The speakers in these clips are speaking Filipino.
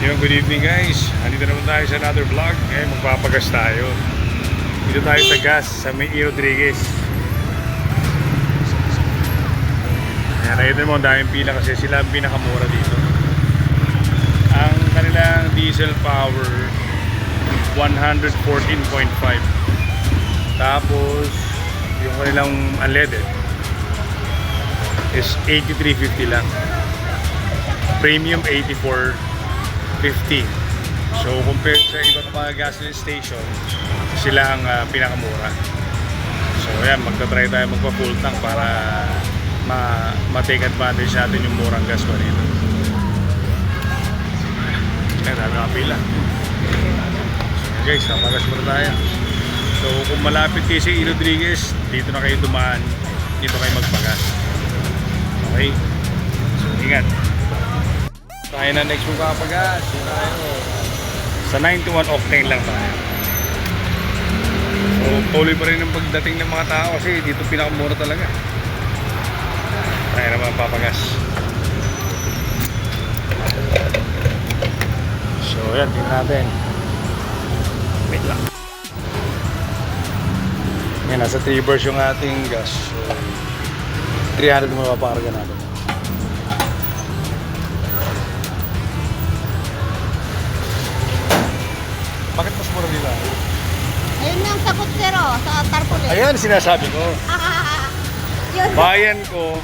Yung good evening guys. Andito naman tayo sa another vlog. Ngayon magpapagas tayo. Dito tayo sa gas sa May Rodriguez. Ayan, nakita mo ang daming pila kasi sila ang pinakamura dito. Ang kanilang diesel power 114.5. Tapos yung kanilang unleaded is 83.50 lang. Premium 84.50. So compared sa ibang mga gasoline station, sila ang pinakamura. So ayan, magta-try tayo magpa-full tank para ma-take advantage natin yung murang gas pa dito. Ayan, nakapila. So guys, napagas muna tayo. So kung malapit kayo sa Rodriguez, dito na kayo dumaan, dito kayo magpagas. Okay? So ingat. Tayo na next magpapagas. Dito tayo sa 91 octane lang tayo. So tuloy pa rin ang pagdating ng mga tao kasi dito pinakamura talaga. Tayo na magpapagas. So yan, tingnan natin. Wait lang. Yan, nasa 3 bars yung ating gas. So 300 mapaparga natin. Bakit mas mura nila? Ayun yung sa kutsero, sa tarpaulin. Ayan, sinasabi ko. Yun. Bayan ko,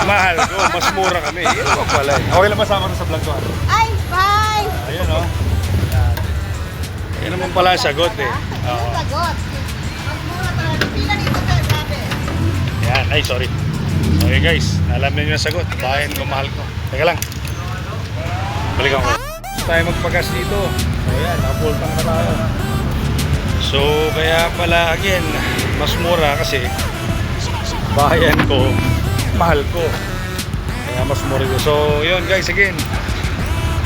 mahal ko, mas mura kami. Yan ko pala eh. Okay lang masama sa vlog ko. Ay, bye! Ayan o. Yan naman pala ang sagot eh. Yung sagot. Mas mura talaga. Pila dito ka, grabe. Yan, ay sorry. Okay guys, alam niyo yung sagot. Bayan ko, mahal ko. Teka lang. Balikan ko. Gusto tayo magpagas dito. Ayan, naka-full tank na tayo. So, kaya pala again, mas mura kasi bayan ko, mahal ko. Kaya mas mura ko. So, yun guys, again,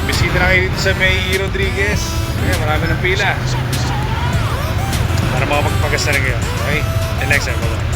bisita na kayo dito sa May Rodriguez. Ayan, marami ng pila. Para makapagpagas na rin kayo. Okay? And next time, bye-bye.